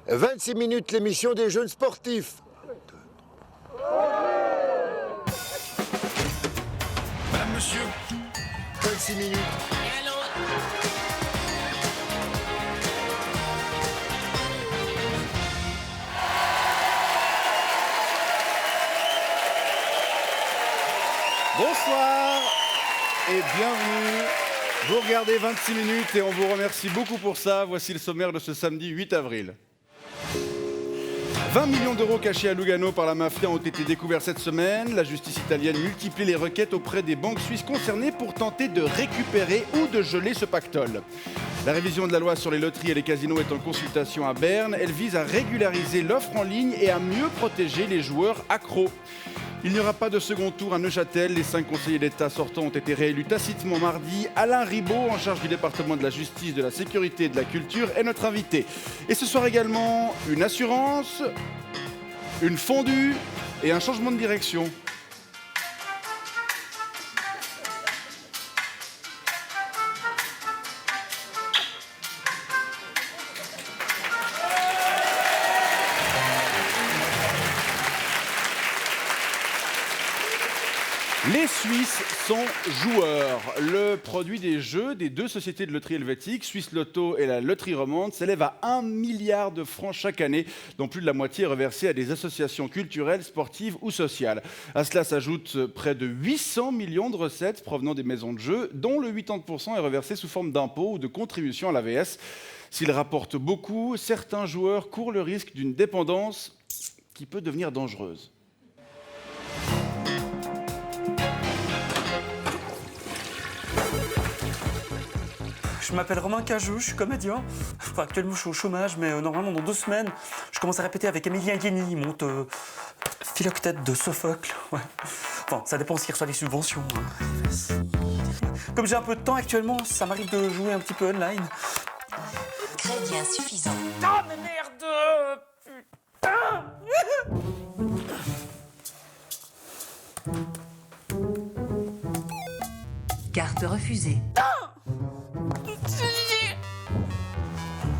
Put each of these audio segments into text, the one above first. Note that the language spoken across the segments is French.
26 minutes, l'émission des jeunes sportifs. Madame, monsieur. 26 minutes. Bonsoir et bienvenue. Vous regardez 26 minutes et on vous remercie beaucoup pour ça. Voici le sommaire de ce samedi 8 avril. 20 millions d'euros cachés à Lugano par la mafia ont été découverts cette semaine. La justice italienne multiplie les requêtes auprès des banques suisses concernées pour tenter de récupérer ou de geler ce pactole. La révision de la loi sur les loteries et les casinos est en consultation à Berne. Elle vise à régulariser l'offre en ligne et à mieux protéger les joueurs accros. Il n'y aura pas de second tour à Neuchâtel. Les 5 conseillers d'État sortants ont été réélus tacitement mardi. Alain Ribaud, en charge du département de la justice, de la sécurité et de la culture, est notre invité. Et ce soir également, une assurance, une fondue et un changement de direction. Les Suisses sont joueurs. Le produit des jeux des deux sociétés de loterie helvétiques, Suisse Lotto et la Loterie Romande, s'élève à 1 milliard de francs chaque année, dont plus de la moitié est reversée à des associations culturelles, sportives ou sociales. À cela s'ajoutent près de 800 millions de recettes provenant des maisons de jeux, dont le 80% est reversé sous forme d'impôts ou de contributions à l'AVS. S'ils rapportent beaucoup, certains joueurs courent le risque d'une dépendance qui peut devenir dangereuse. Je m'appelle Romain Cajou, je suis comédien. Enfin, actuellement, je suis au chômage, mais normalement, dans 2 semaines, je commence à répéter avec Emilien Guény. Il monte Philoctète de Sophocle. Ouais. Enfin, ça dépend s'il reçoit des subventions. Hein. Comme j'ai un peu de temps actuellement, ça m'arrive de jouer un petit peu online. Crédit insuffisant. Ah, mais merde! Putain! Carte refusée.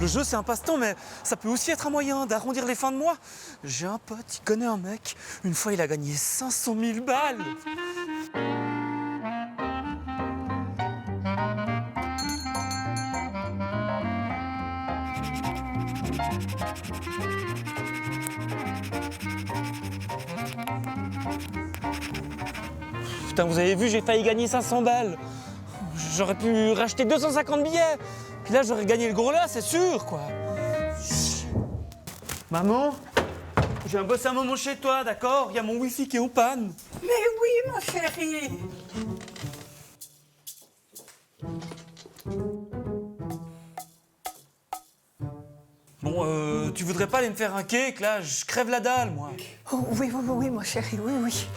Le jeu, c'est un passe-temps, mais ça peut aussi être un moyen d'arrondir les fins de mois. J'ai un pote, il connaît un mec. Une fois, il a gagné 500 000 balles. Putain, vous avez vu, j'ai failli gagner 500 balles. J'aurais pu racheter 250 billets. Puis là, j'aurais gagné le gros lot, c'est sûr, quoi. Maman, je viens bosser un moment chez toi, d'accord? Il y a mon wifi qui est en panne. Mais oui, mon chéri. Bon, tu voudrais pas aller me faire un cake, là? Je crève la dalle, moi. Oh, oui, oui, oui, mon chéri, oui, oui.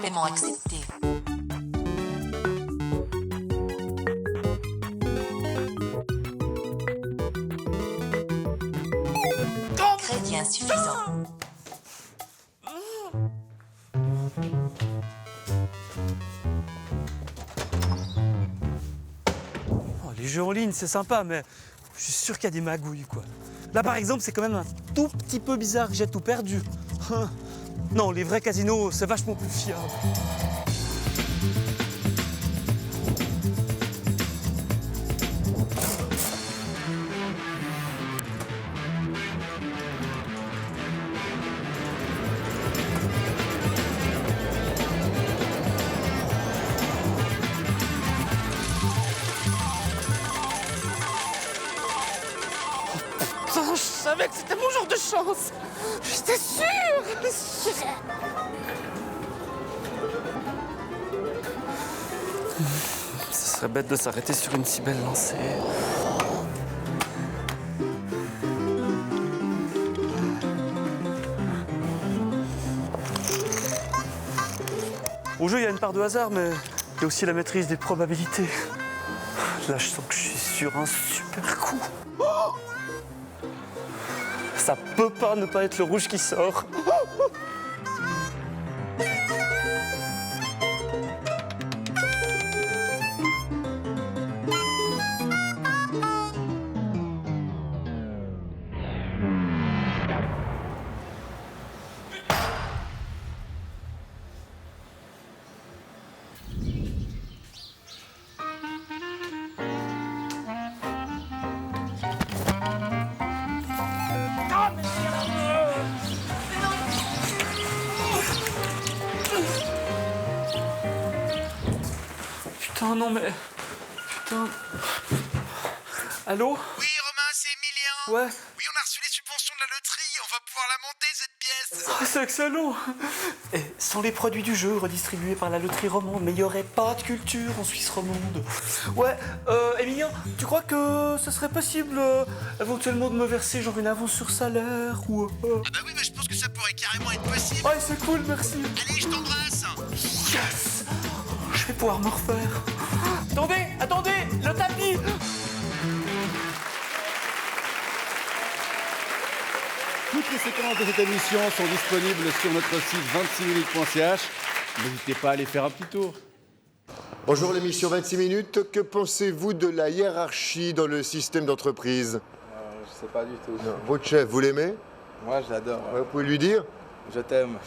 Paiement accepté. Crédit insuffisant. Oh, les jeux en ligne, c'est sympa, mais je suis sûr qu'il y a des magouilles, quoi. Là, par exemple, c'est quand même un tout petit peu bizarre que j'ai tout perdu. Non, les vrais casinos, c'est vachement plus fiable. Putain, je savais que c'était mon genre de chance. J'étais sûre. Ce serait bête de s'arrêter sur une si belle lancée. Au jeu, il y a une part de hasard, mais il y a aussi la maîtrise des probabilités. Là, je sens que je suis sur un super coup. Oh, ça peut pas ne pas être le rouge qui sort. Putain, non mais... Putain... Allô? Oui, Romain, c'est Emilien. Ouais. Oui, on a reçu les subventions de la loterie. On va pouvoir la monter, cette pièce. Oh, c'est excellent. Et sans les produits du jeu redistribués par la loterie romande, mais il n'y aurait pas de culture en Suisse romande. Ouais, Emilien, tu crois que ce serait possible éventuellement de me verser genre une avance sur salaire ou... Ah bah oui, mais je pense que ça pourrait carrément être possible. Ouais, c'est cool, merci. Allez, je t'embrasse. Yes. Je vais pouvoir me refaire. Attendez, le tapis. Toutes les séquences de cette émission sont disponibles sur notre site 26minutes.ch. N'hésitez pas à aller faire un petit tour. Bonjour l'émission 26 minutes. Que pensez-vous de la hiérarchie dans le système d'entreprise? Je sais pas du tout. Non. Votre chef, vous l'aimez? Moi, je l'adore. Ouais, vous pouvez lui dire? Je t'aime.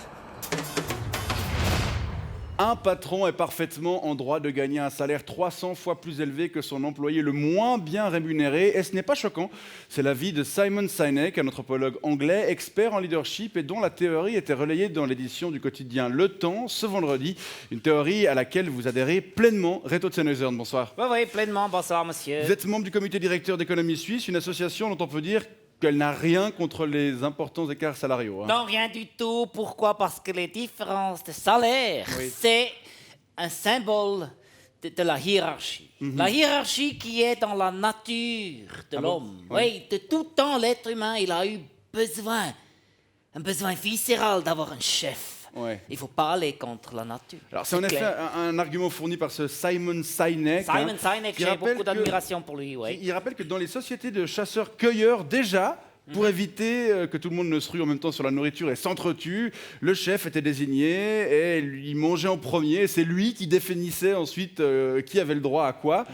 Un patron est parfaitement en droit de gagner un salaire 300 fois plus élevé que son employé le moins bien rémunéré. Et ce n'est pas choquant. C'est l'avis de Simon Sinek, un anthropologue anglais, expert en leadership et dont la théorie était relayée dans l'édition du quotidien Le Temps ce vendredi. Une théorie à laquelle vous adhérez pleinement. Reto Tsenhuysen, bonsoir. Oui, pleinement. Bonsoir, monsieur. Vous êtes membre du comité directeur d'économie suisse, une association dont on peut dire qu'elle n'a rien contre les importants écarts salariaux. Non, rien du tout. Pourquoi? Parce que les différences de salaire, c'est un symbole de la hiérarchie. La hiérarchie qui est dans la nature de l'homme. Oui, de tout temps, l'être humain, il a eu un besoin viscéral d'avoir un chef. Ouais. Il ne faut pas aller contre la nature. Alors c'est en effet clair. un argument fourni par ce Simon Sinek. Simon Sinek, qui j'ai rappelle beaucoup d'admiration pour lui. Oui. Il rappelle que dans les sociétés de chasseurs-cueilleurs, déjà, pour éviter que tout le monde ne se rue en même temps sur la nourriture et s'entretue, le chef était désigné et il mangeait en premier. C'est lui qui définissait ensuite qui avait le droit à quoi.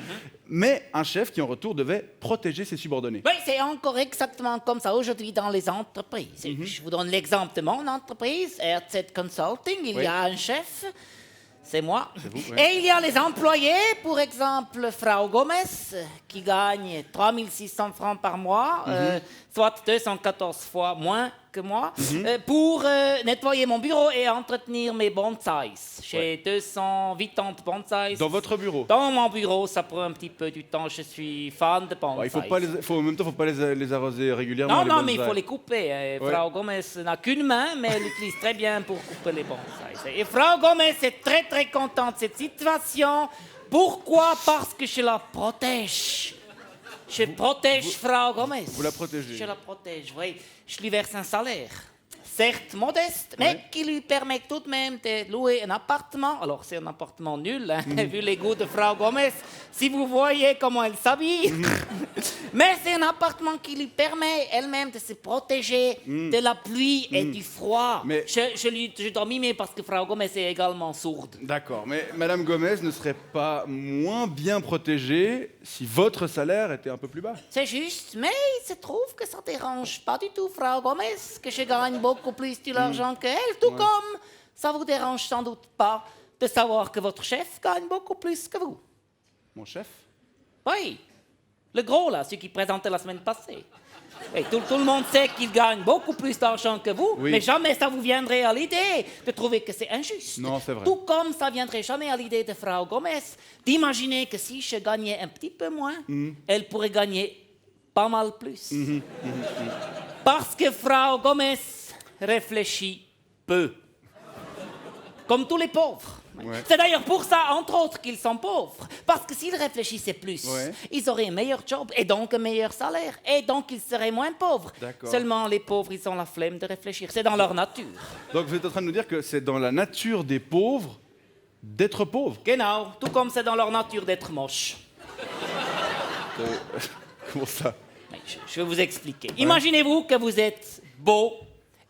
Mais un chef qui, en retour, devait protéger ses subordonnés. Oui, c'est encore exactement comme ça aujourd'hui dans les entreprises. Je vous donne l'exemple de mon entreprise, RZ Consulting. Il y a un chef, c'est moi. vous, oui. Et il y a les employés, pour exemple, Frau Gomez, qui gagne 3600 francs par mois, soit 214 fois moins que moi, pour nettoyer mon bureau et entretenir mes bonsaïs. J'ai 280 bonsaïs. Dans votre bureau? Dans mon bureau, ça prend un petit peu du temps. Je suis fan de bonsaïs. En même temps, il ne faut pas les arroser régulièrement. Non, les mais il bonsaïs. faut les couper. Frau Gomez n'a qu'une main, mais elle l'utilise très bien pour couper les bonsaïs. Et Frau Gomez est très, très contente de cette situation. Pourquoi? Parce que je la protège. Je protège Frau Gomez. Vous la protégez? Je la protège, oui. Je lui verse un salaire. Certes modeste, mais qui lui permet tout de même de louer un appartement. Alors, c'est un appartement nul, hein, vu les goûts de Frau Gomez. Si vous voyez comment elle s'habille. Mais c'est un appartement qui lui permet elle-même de se protéger de la pluie et du froid. Mais- Je dois mimer parce que Frau Gomez est également sourde. D'accord, mais Madame Gomez ne serait pas moins bien protégée si votre salaire était un peu plus bas? C'est juste, mais il se trouve que ça dérange pas du tout Frau Gomez, que je gagne beaucoup plus de l'argent qu'elle, tout comme ça vous dérange sans doute pas de savoir que votre chef gagne beaucoup plus que vous. Mon chef? Oui, le gros là, celui qui présentait la semaine passée. Et tout le monde sait qu'il gagne beaucoup plus d'argent que vous, Oui. mais jamais ça vous viendrait à l'idée de trouver que c'est injuste. Non, c'est vrai. Tout comme ça viendrait jamais à l'idée de Frau Gomez d'imaginer que si je gagnais un petit peu moins, elle pourrait gagner pas mal plus. Parce que Frau Gomez réfléchit peu. Comme tous les pauvres. Ouais. C'est d'ailleurs pour ça, entre autres, qu'ils sont pauvres. Parce que s'ils réfléchissaient plus, Ouais. ils auraient un meilleur job et donc un meilleur salaire. Et donc ils seraient moins pauvres. D'accord. Seulement les pauvres, ils ont la flemme de réfléchir. C'est dans leur nature. Donc vous êtes en train de nous dire que c'est dans la nature des pauvres d'être pauvres? Genau. Tout comme c'est dans leur nature d'être moche. Comment ça? Mais je vais vous expliquer. Imaginez-vous que vous êtes beau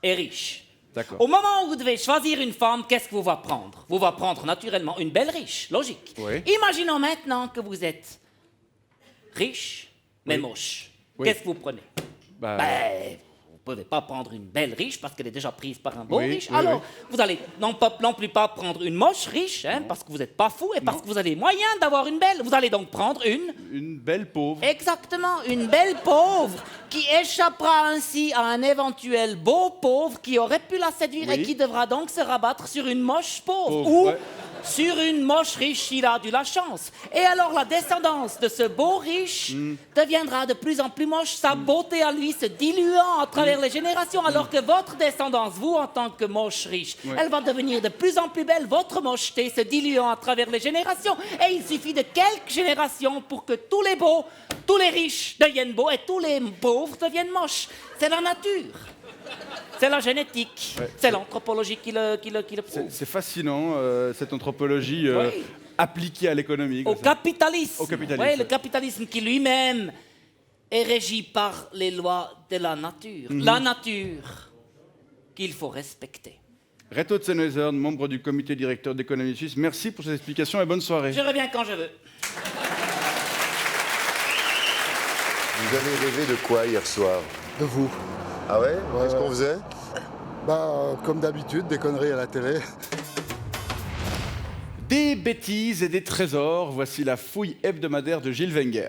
et riche. D'accord. Au moment où vous devez choisir une femme, qu'est-ce que vous va prendre? Vous va prendre naturellement une belle riche, logique. Oui. Imaginons maintenant que vous êtes riche, mais Oui. moche. Oui. Qu'est-ce que vous prenez? Bah, Vous ne pouvez pas prendre une belle riche parce qu'elle est déjà prise par un beau Oui, riche. oui, Alors, oui. vous allez non plus pas prendre une moche riche, hein, parce que vous n'êtes pas fou et parce que vous avez moyen d'avoir une belle. Vous allez donc prendre une belle pauvre. exactement, une belle pauvre qui échappera ainsi à un éventuel beau pauvre qui aurait pu la séduire Oui. et qui devra donc se rabattre sur une moche pauvre. Pauvre, Ou ouais. Sur une moche riche, il a de la chance. Et alors la descendance de ce beau riche deviendra de plus en plus moche, sa beauté à lui se diluant à travers les générations, alors que votre descendance, vous en tant que moche riche, elle va devenir de plus en plus belle, votre mocheté se diluant à travers les générations. Et il suffit de quelques générations pour que tous les beaux, tous les riches deviennent beaux et tous les pauvres deviennent moches. C'est la nature. C'est la génétique, c'est l'anthropologie qui le prouve. C'est fascinant, cette anthropologie appliquée à l'économie. Au capitalisme. Au capitalisme. Oui, le capitalisme qui lui-même est régi par les lois de la nature. La nature qu'il faut respecter. Reto Zennhäuser, membre du comité directeur d'économie suisse, merci pour ces explications et bonne soirée. Je reviens quand je veux. Vous avez rêvé de quoi hier soir? De vous. Ah ouais? Qu'est-ce qu'on faisait? Comme d'habitude, des conneries à la télé. Des bêtises et des trésors, voici la fouille hebdomadaire de Gilles Wenger.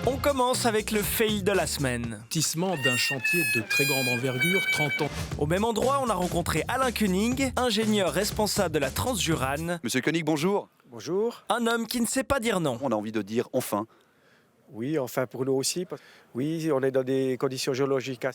On commence avec le fail de la semaine. Investissement d'un chantier de très grande envergure, 30 ans. Au même endroit, on a rencontré Alain Koenig, ingénieur responsable de la Transjurane. Monsieur Koenig, bonjour. Bonjour. Un homme qui ne sait pas dire non. On a envie de dire enfin. Oui, enfin pour nous aussi. Oui, on est dans des conditions géologiques.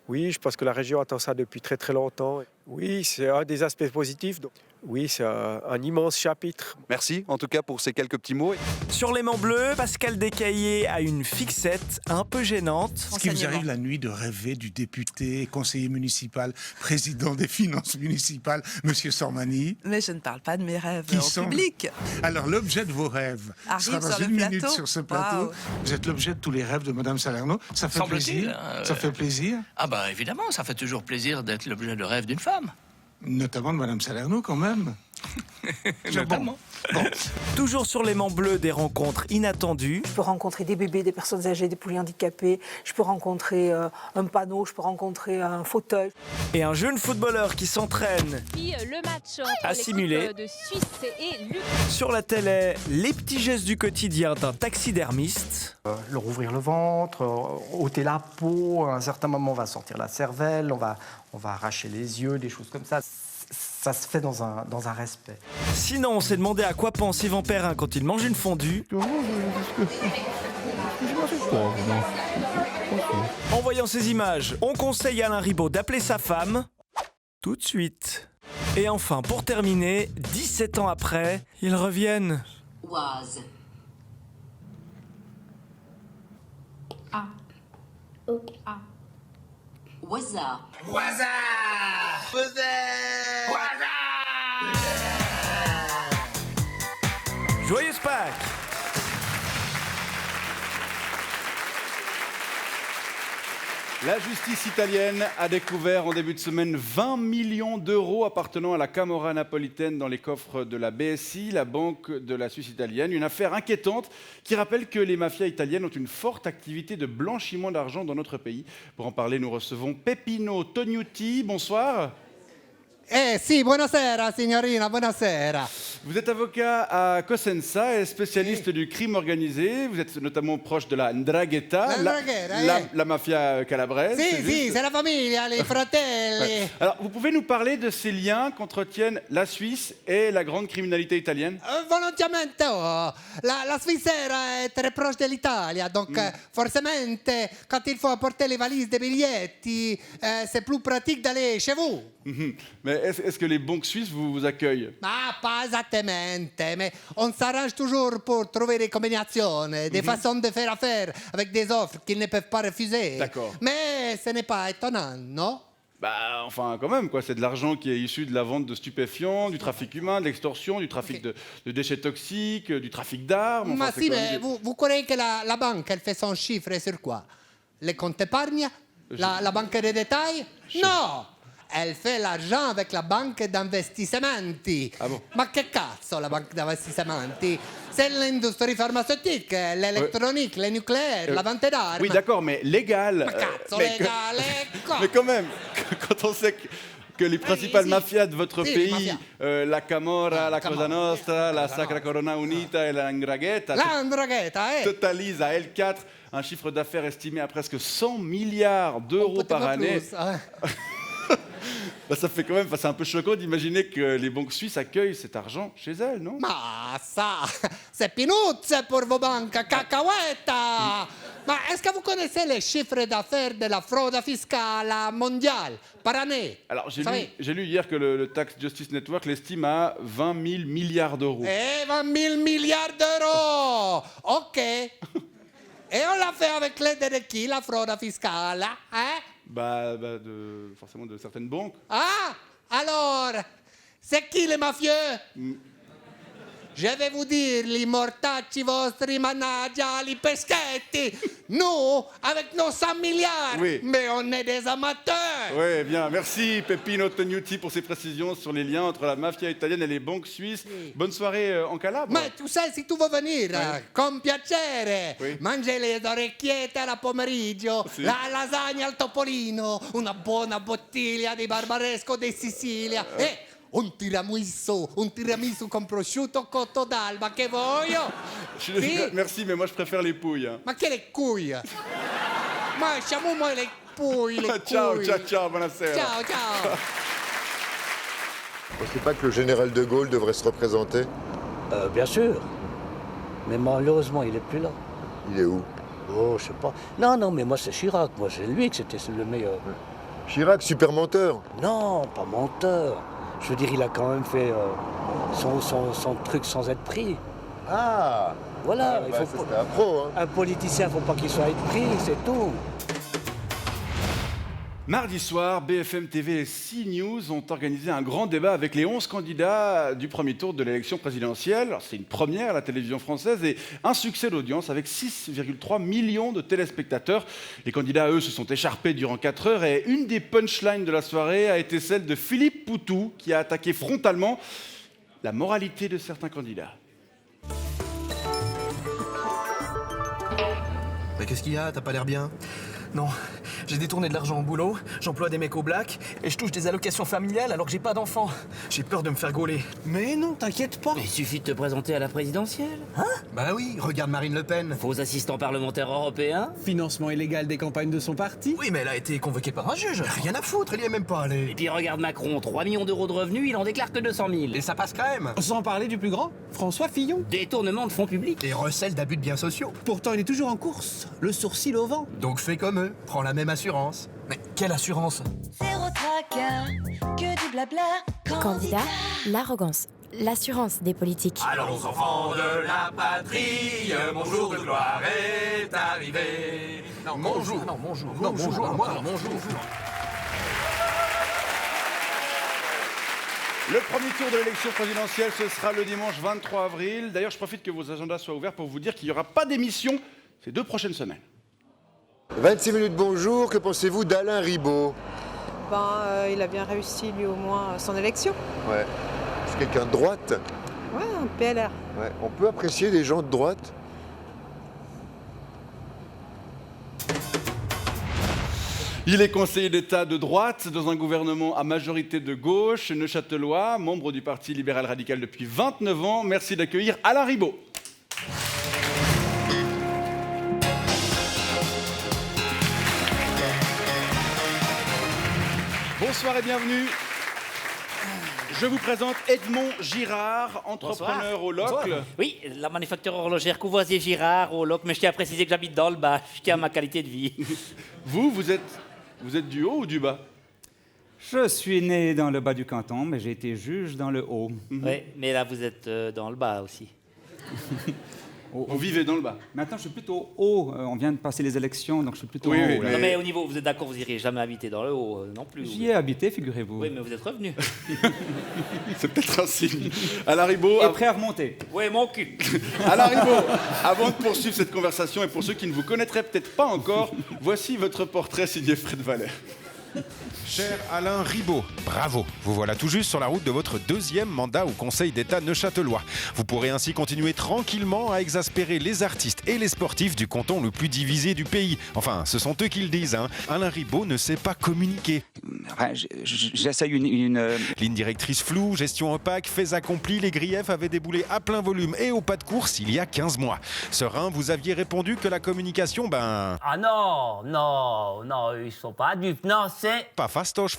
Oui, je pense que la région attend ça depuis très très longtemps. Oui, c'est un des aspects positifs. Donc, oui, c'est un immense chapitre. Merci en tout cas pour ces quelques petits mots. Sur l'aimant bleu, Pascal Descaillés a une fixette un peu gênante. Est-ce qu'il vous arrive la nuit de rêver du député, conseiller municipal, président des finances municipales, Monsieur Sormani? Mais je ne parle pas de mes rêves Qui en sont... public. Alors l'objet de vos rêves sera dans une minute sur ce plateau. Wow. Vous êtes l'objet de tous les rêves de Madame Salerno. Ça fait plaisir. Ça fait plaisir. Ah bah évidemment, ça fait toujours plaisir d'être l'objet de rêve d'une femme. Notamment de Madame Salerno quand même. Notamment. Bon. Toujours sur l'aimant bleu, des rencontres inattendues. Je peux rencontrer des bébés, des personnes âgées, des polyhandicapés. Je peux rencontrer un panneau, je peux rencontrer un fauteuil. Et un jeune footballeur qui s'entraîne le match à simuler. De Suisse et Luc. Sur la télé, les petits gestes du quotidien d'un taxidermiste. Leur ouvrir le ventre, ôter la peau, à un certain moment on va sortir la cervelle, on va arracher les yeux, des choses comme ça. Ça se fait dans un respect. Sinon, on s'est demandé à quoi pense Yvan Perrin quand il mange une fondue. En voyant ces images, on conseille à Alain Ribot d'appeler sa femme tout de suite. Et enfin, pour terminer, 17 ans après, ils reviennent. Oise. A. O. A. Waza. Waza. Waza. Joyeuse Pâques! La justice italienne a découvert en début de semaine 20 millions d'euros appartenant à la Camorra napolitaine dans les coffres de la BSI, la banque de la Suisse italienne. Une affaire inquiétante qui rappelle que les mafias italiennes ont une forte activité de blanchiment d'argent dans notre pays. Pour en parler, nous recevons Peppino Tognuti. Bonsoir. Sì, buonasera signorina, buonasera. Vous êtes avocat à Cosenza et spécialiste du crime organisé. Vous êtes notamment proche de la 'ndrangheta, la mafia calabraise. Sì, c'est la famiglia, les fratelli. Ouais. Alors, vous pouvez nous parler de ces liens qu'entretiennent la Suisse et la grande criminalité italienne? Volontiamente. La Svizzera est très proche de l'Italia, donc forcément, quand il faut apporter les valises des biglietti, c'est plus pratique d'aller chez vous. Mais est-ce que les banques suisses vous accueillent? Ah, pas exactement, mais on s'arrange toujours pour trouver des combinaisons, des façons de faire affaire avec des offres qu'ils ne peuvent pas refuser. D'accord. Mais ce n'est pas étonnant, non? Bah, enfin, quand même, quoi. C'est de l'argent qui est issu de la vente de stupéfiants, du trafic humain, de l'extorsion, du trafic de déchets toxiques, du trafic d'armes. Mais si, mais vous croyez que la banque, elle fait son chiffre sur quoi? Les comptes épargne? La banque des détails? Non! Elle fait l'argent avec la banque d'investimenti. Ah bon? Ma che cazzo la banque d'investimenti? C'est l'industrie pharmaceutique, l'électronique, le nucléaire, la vente d'armes. Oui, d'accord, mais légal. Ma cazzo, légale, quoi? Mais quand même, quand on sait que les principales mafias de votre pays, la Camorra, la Cosa Nostra, la Sacra Corona Unita et la 'ndrangheta, totalisent à L4 un chiffre d'affaires estimé à presque 100 milliards d'euros par année. Bah, ça fait quand même, c'est un peu choquant d'imaginer que les banques suisses accueillent cet argent chez elles, non? Ma ça, c'est peanuts pour vos banques, cacahuètes. Mais est-ce que vous connaissez les chiffres d'affaires de la fraude fiscale mondiale par année? Alors, j'ai lu hier que le Tax Justice Network l'estime à 20 000 milliards d'euros. 20 000 milliards d'euros. OK. Et on l'a fait avec l'aide de qui, la fraude fiscale, hein? Forcément de certaines banques. Ah, alors, c'est qui les mafieux? Je vais vous dire, li mortacci vostri managgia, li peschetti. Nous, avec nos 100 milliards, oui. Mais on est des amateurs. Oui, bien. Merci Peppino Tognuti pour ces précisions sur les liens entre la mafia italienne et les banques suisses. Oui. Bonne soirée en Calabre. Mais tu sais, si tu veux venir, oui. Con piacere. Oui. Manger les orecchiette alla pomeriggio, sì. La lasagna al topolino, una buona bottiglia di barbaresco di Sicilia. Un tiramisu con prosciutto cotto d'alba, che voglio? Sì? Merci, mais moi je préfère les pouilles. Ma che le couilles? Ma lasciamo le pouilles, les ciao, couilles. ciao, buonasera. Ciao, ciao. Vous ne pensez pas que le général de Gaulle devrait se représenter? Bien sûr. Mais malheureusement, il n'est plus là. Il est où? Oh, je sais pas. Non, mais moi c'est Chirac. Moi, c'est lui que c'était le meilleur. Chirac, super menteur? Non, pas menteur. Je veux dire, il a quand même fait son truc sans être pris. Ah! Voilà, il faut c'était un pro, hein. Un politicien, il ne faut pas qu'il soit pris, c'est tout. Mardi soir, BFM TV et CNews ont organisé un grand débat avec les 11 candidats du premier tour de l'élection présidentielle. C'est une première à la télévision française et un succès d'audience avec 6,3 millions de téléspectateurs. Les candidats, eux, se sont écharpés durant 4 heures et une des punchlines de la soirée a été celle de Philippe Poutou qui a attaqué frontalement la moralité de certains candidats. Mais qu'est-ce qu'il y a? T'as pas l'air bien? Non, j'ai détourné de l'argent au boulot, j'emploie des mecs au black et je touche des allocations familiales alors que j'ai pas d'enfants. J'ai peur de me faire gauler. Mais non, t'inquiète pas. Il suffit de te présenter à la présidentielle. Hein? Bah oui, regarde Marine Le Pen. Faux assistant parlementaire européen. Financement illégal des campagnes de son parti. Oui, mais elle a été convoquée par un juge. Rien à foutre, elle y est même pas allée. Et puis regarde Macron, 3 millions d'euros de revenus, il en déclare que 200 000. Et ça passe quand même. Sans parler du plus grand, François Fillon. Détournement de fonds publics. Et recel d'abus de biens sociaux. Pourtant, il est toujours en course, le sourcil au vent. Donc fais comme eux, prends la même assurance. Mais quelle assurance? Zéro tracas, que du blabla. Candidat, l'arrogance, l'assurance des politiques. Allons enfants de la patrie, mon jour de gloire est arrivé. Non, bonjour. Non, bonjour. Non, bonjour. Non, Moi, bonjour. Le premier tour de l'élection présidentielle, ce sera le dimanche 23 avril. D'ailleurs, je profite que vos agendas soient ouverts pour vous dire qu'il n'y aura pas d'émission ces 2 prochaines semaines. 26 minutes bonjour, que pensez-vous d'Alain Ribaud? Il a bien réussi lui au moins son élection. Ouais. C'est quelqu'un de droite? Ouais, un PLR. Ouais. On peut apprécier les gens de droite? Il est conseiller d'État de droite dans un gouvernement à majorité de gauche, neuchâtelois, membre du Parti libéral radical depuis 29 ans. Merci d'accueillir Alain Ribaud. Bonsoir et bienvenue. Je vous présente Edmond Girard, entrepreneur au Locle. Oui, la manufacture horlogère Courvoisier Girard au Locle, mais je tiens à préciser que j'habite dans le bas, je tiens à ma qualité de vie. Vous êtes du haut ou du bas? Je suis né dans le bas du canton, mais j'ai été juge dans le haut. Oui, mais là vous êtes dans le bas aussi. Vous vivez dans le bas. Maintenant, je suis plutôt haut. On vient de passer les élections, donc je suis plutôt Oui, en haut. oui, là. Non mais au niveau, vous êtes d'accord, vous n'irez jamais habiter dans le haut non plus. J'y ai habité, figurez-vous. Oui, mais vous êtes revenu. C'est peut-être un signe. Alain Ribaud... Et prêt à remonter. Oui, mon cul. Alain Ribaud, avant de poursuivre cette conversation, et pour ceux qui ne vous connaîtraient peut-être pas encore, voici votre portrait signé Fred Valère. Cher Alain Ribaud, bravo. Vous voilà tout juste sur la route de votre 2e mandat au Conseil d'État neuchâtelois. Vous pourrez ainsi continuer tranquillement à exaspérer les artistes et les sportifs du canton le plus divisé du pays. Enfin, ce sont eux qui le disent, hein. Alain Ribaud ne sait pas communiquer. Enfin, j'essaye une... Ligne directrice floue, gestion opaque, faits accomplis, les griefs avaient déboulé à plein volume et au pas de course il y a 15 mois. Serein, vous aviez répondu que la communication, Ah non, ils sont pas dupes, non, c'est... Pas fastoche,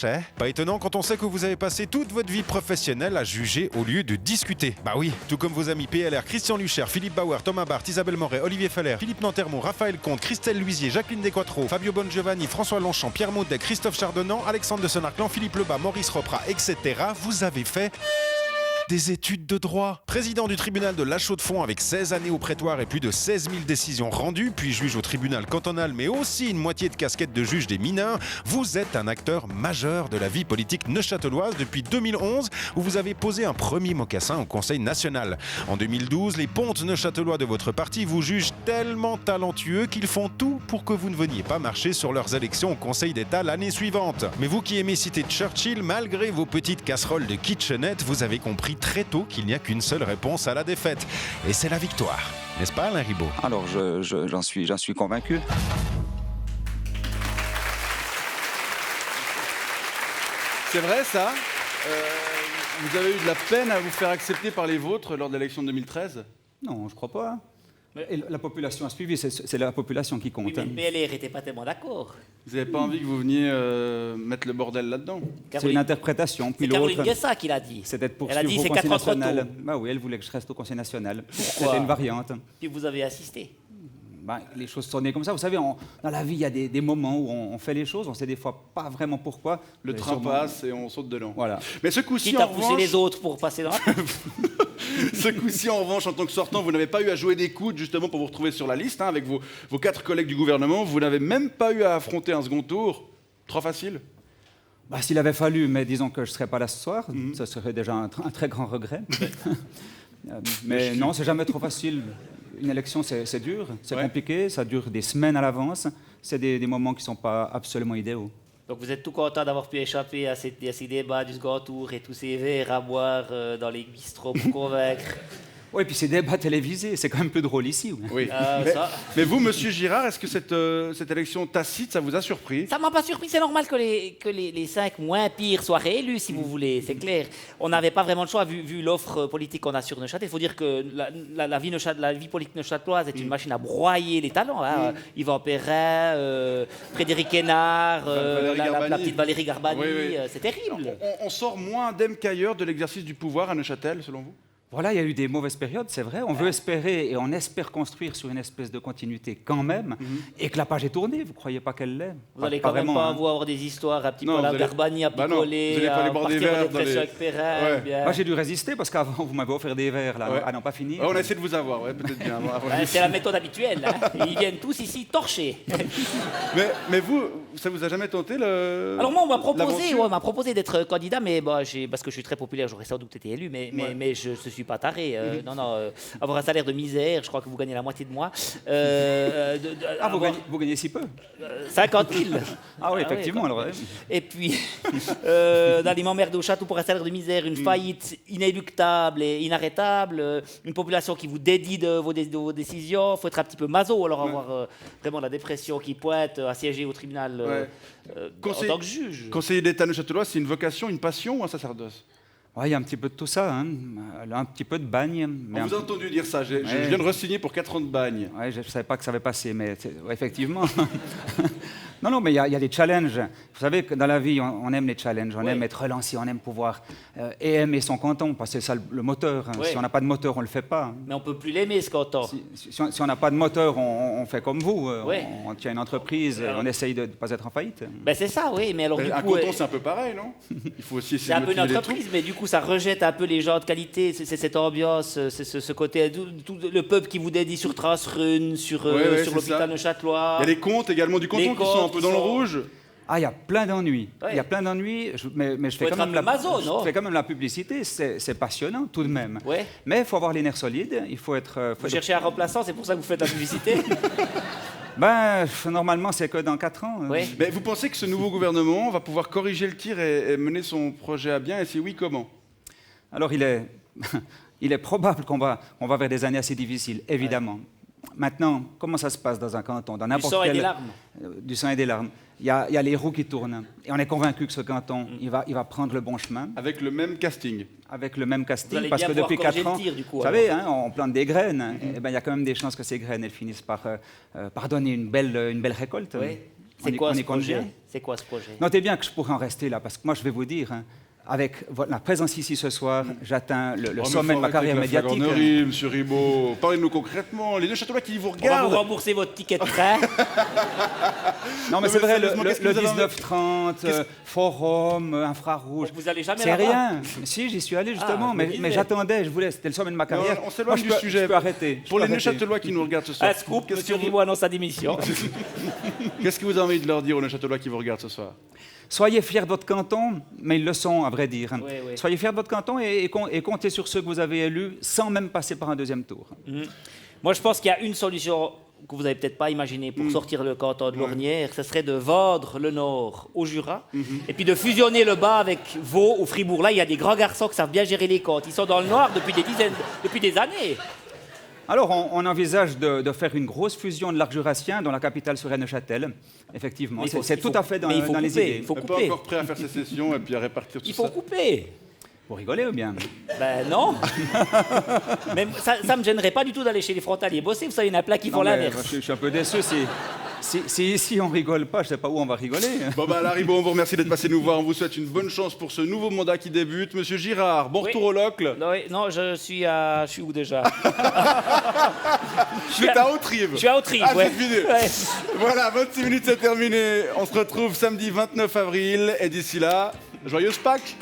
hein. Pas étonnant quand on sait que vous avez passé toute votre vie professionnelle à juger au lieu de discuter. Bah oui, tout comme vos amis PLR, Christian Lucher, Philippe Bauer, Thomas Barth, Isabelle Moret, Olivier Feller, Philippe Nantermont, Raphaël Comte, Christelle Luisier, Jacqueline Desquattro, Fabio Bongiovanni, François Longchamp, Pierre Maudet, Christophe Chardonnant, Alexandre de Sonarclan, Philippe Lebas, Maurice Ropra, etc. Vous avez fait des études de droit. Président du tribunal de La Chaux-de-Fonds avec 16 années au prétoire et plus de 16 000 décisions rendues, puis juge au tribunal cantonal, mais aussi une moitié de casquette de juge des mineurs, vous êtes un acteur majeur de la vie politique neuchâteloise depuis 2011, où vous avez posé un premier mocassin au Conseil national. En 2012, les pontes neuchâtelois de votre parti vous jugent tellement talentueux qu'ils font tout pour que vous ne veniez pas marcher sur leurs élections au Conseil d'État l'année suivante. Mais vous qui aimez citer Churchill, malgré vos petites casseroles de kitchenette, vous avez compris très tôt qu'il n'y a qu'une seule réponse à la défaite. Et c'est la victoire. N'est-ce pas, Alain Ribaud? Alors, j'en suis convaincu. C'est vrai, ça vous avez eu de la peine à vous faire accepter par les vôtres lors de l'élection de 2013? Non, je crois pas. Et la population a suivi, c'est la population qui compte. Oui, mais PLR n'était pas tellement d'accord. Vous n'avez pas envie que vous veniez mettre le bordel là-dedans? C'est une interprétation. C'est Caroline Guessa qui l'a dit. C'était pour elle a dit au c'est Conseil 4 ans trop national. tôt. Bah oui, elle voulait que je reste au Conseil national. Pourquoi? C'était une variante. Puis vous avez assisté. Les choses sont nées comme ça. Vous savez, dans la vie, il y a des moments où on fait les choses, on sait des fois pas vraiment pourquoi. Le train passe et on saute dedans. Voilà. Mais ce coup-ci, Quitte à pousser les autres pour passer dans la... Ce coup-ci, en revanche, en tant que sortant, vous n'avez pas eu à jouer des coudes justement pour vous retrouver sur la liste avec vos 4 collègues du gouvernement. Vous n'avez même pas eu à affronter un second tour. Trop facile? S'il avait fallu, mais disons que je ne serais pas là ce soir, ça serait déjà un très grand regret. Mais non, c'est jamais trop facile. Une élection, c'est dur, c'est compliqué, ça dure des semaines à l'avance. C'est des moments qui ne sont pas absolument idéaux. Donc vous êtes tout content d'avoir pu échapper à ces débats du second tour et tous ces verres à boire dans les bistrots pour convaincre. Oui, puis ces débats télévisés, c'est quand même plus drôle ici. Oui. Mais vous, monsieur Girard, est-ce que cette élection tacite, ça vous a surpris? Ça m'a pas surpris, c'est normal que les 5 moins pires soient réélus, si vous voulez, c'est clair. On n'avait pas vraiment le choix, vu l'offre politique qu'on a sur Neuchâtel. Il faut dire que la vie politique neuchâteloise est une machine à broyer les talents. Hein. Yvan Perrin, Frédéric Hénard, la petite Valérie Garbani, c'est terrible. On sort moins d'aimes qu'ailleurs de l'exercice du pouvoir à Neuchâtel, selon vous? Voilà, il y a eu des mauvaises périodes, c'est vrai. On veut espérer et on espère construire sur une espèce de continuité quand même, et que la page est tournée. Vous ne croyez pas qu'elle l'est? Vous n'allez quand même pas avoir des histoires un petit peu à la Garbani, à picoler, à partir en dépression avec Perrin. Moi, j'ai dû résister parce qu'avant, vous m'avez offert des verres, là, à n'en pas finir. On a essayé de vous avoir, peut-être bien. C'est la méthode habituelle. Hein. Ils viennent tous ici torchés. mais vous, ça vous a jamais tenté Alors moi, on m'a proposé d'être candidat, mais parce que je suis très populaire, j'aurais sans doute été élu, mais je suis pas taré. Avoir un salaire de misère, je crois que vous gagnez la moitié de moi. Vous gagnez si peu 50 000. Ah oui, effectivement. Alors, et puis, d'aller m'emmerder au château pour un salaire de misère, une faillite inéluctable et inarrêtable, une population qui vous dédie de vos décisions. Il faut être un petit peu maso, alors avoir vraiment la dépression qui pointe, assiéger au tribunal en tant que juge. Conseiller d'État neuchâtelois, c'est une vocation, une passion ou un sacerdoce? Il y a un petit peu de tout ça, hein. Un petit peu de bagne. On vous a entendu dire ça, je viens de re-signer pour 4 ans de bagne. Je ne savais pas que ça avait passé, mais effectivement. Non, mais il y a des challenges. Vous savez que dans la vie, on aime les challenges, on aime être relancé, on aime pouvoir aimer son canton, parce que c'est ça le moteur. Hein. Si on n'a pas de moteur, on ne le fait pas. Mais on ne peut plus l'aimer, ce canton. Si on n'a pas de moteur, on fait comme vous. On tient une entreprise, on essaye de ne pas être en faillite. C'est ça, oui. Mais alors, du coup, un canton, c'est un peu pareil, non? Il faut aussi c'est un peu une entreprise, mais du coup, ça rejette un peu les gens de qualité. C'est cette ambiance, c'est ce côté, tout le peuple qui vous dédie sur Transrune, sur l'hôpital neuchâtelois. Il y a les comptes également du canton qui sont un peu dans le rouge. Il y a plein d'ennuis. Il y a plein d'ennuis, mais je fais quand même la publicité. C'est passionnant tout de même. Mais il faut avoir les nerfs solides. Il faut être. Vous cherchez un remplaçant, c'est pour ça que vous faites la publicité. Normalement, c'est que dans 4 ans. Mais vous pensez que ce nouveau gouvernement va pouvoir corriger le tir et mener son projet à bien? Et si oui, comment? Alors, il est probable qu'on va vers des années assez difficiles, évidemment. Maintenant, comment ça se passe dans un canton, dans n'importe quel... Du sang et des larmes. Du sang et des larmes. il y a les roues qui tournent. Et on est convaincu que ce canton, il va prendre le bon chemin. Avec le même casting. Avec le même Vous casting, allez parce bien que depuis pouvoir 4 ans, corriger le tir, du coup, vous savez, hein, on plante des graines. Et ben, il y a quand même des chances que ces graines elles finissent par donner une belle récolte. Oui. On C'est y- quoi on ce y compte bien. projet? C'est quoi ce projet? Notez bien que je pourrais en rester là, parce que moi, je vais vous dire, hein, avec la présence ici ce soir, j'atteins le sommet de ma carrière médiatique. Flagornerie, monsieur Ribot. Parlez-nous concrètement. Les Neuchâtelois qui vous On va regardent. vous rembourser votre ticket de train. Non, mais c'est vrai, sérieusement, qu'est-ce que le vous avez envie- 1930, forum, infrarouge. Vous allez jamais C'est là-bas? rien. Si, j'y suis allé justement, Ah, mais vous disiez. j'attendais, je voulais, c'était le sommet de ma carrière. Non, on Moi, s'éloigne je du peux- sujet. Je peux arrêter. Pour les Neuchâtelois qui nous regardent ce soir. Un scoop, qu'est-ce monsieur que vous- Ribot annonce sa démission. Qu'est-ce que vous avez envie de leur dire aux Neuchâtelois qui vous regardent ce soir? Soyez fiers de votre canton, mais ils le sont, à vrai dire. Oui, oui. Soyez fiers de votre canton et comptez sur ceux que vous avez élus sans même passer par un deuxième tour. Moi, je pense qu'il y a une solution que vous n'avez peut-être pas imaginée pour sortir le canton de l'Ornière. Ce serait de vendre le Nord au Jura et puis de fusionner le bas avec Vaud ou Fribourg. Là, il y a des grands garçons qui savent bien gérer les comptes. Ils sont dans le noir depuis des années. Alors, on envisage de faire une grosse fusion de l'arc jurassien dont la capitale serait Neuchâtel. Effectivement, Mais il faut- c'est il tout faut- à fait dans mais il faut les couper, idées. il faut On n'est pas couper. encore prêt à faire sécession et puis à répartir tout Il faut ça. couper. Vous rigolez ou bien? Ben non. Mais ça me gênerait pas du tout d'aller chez les frontaliers bosser. Vous savez, il y en a plein qui font Non, mais l'inverse. je suis un peu déçu. Si ici on rigole pas, je sais pas où on va rigoler. Bon bah Alain Ribot, on vous remercie d'être passé nous voir. On vous souhaite une bonne chance pour ce nouveau mandat qui débute. Monsieur Girard, bon retour au locle. Non, je suis où déjà? Je suis à Autrive. Je suis à Autrive, Ah, ouais. c'est fini. Ouais. Voilà, 26 minutes, c'est terminé. On se retrouve samedi 29 avril. Et d'ici là, joyeuse Pâques.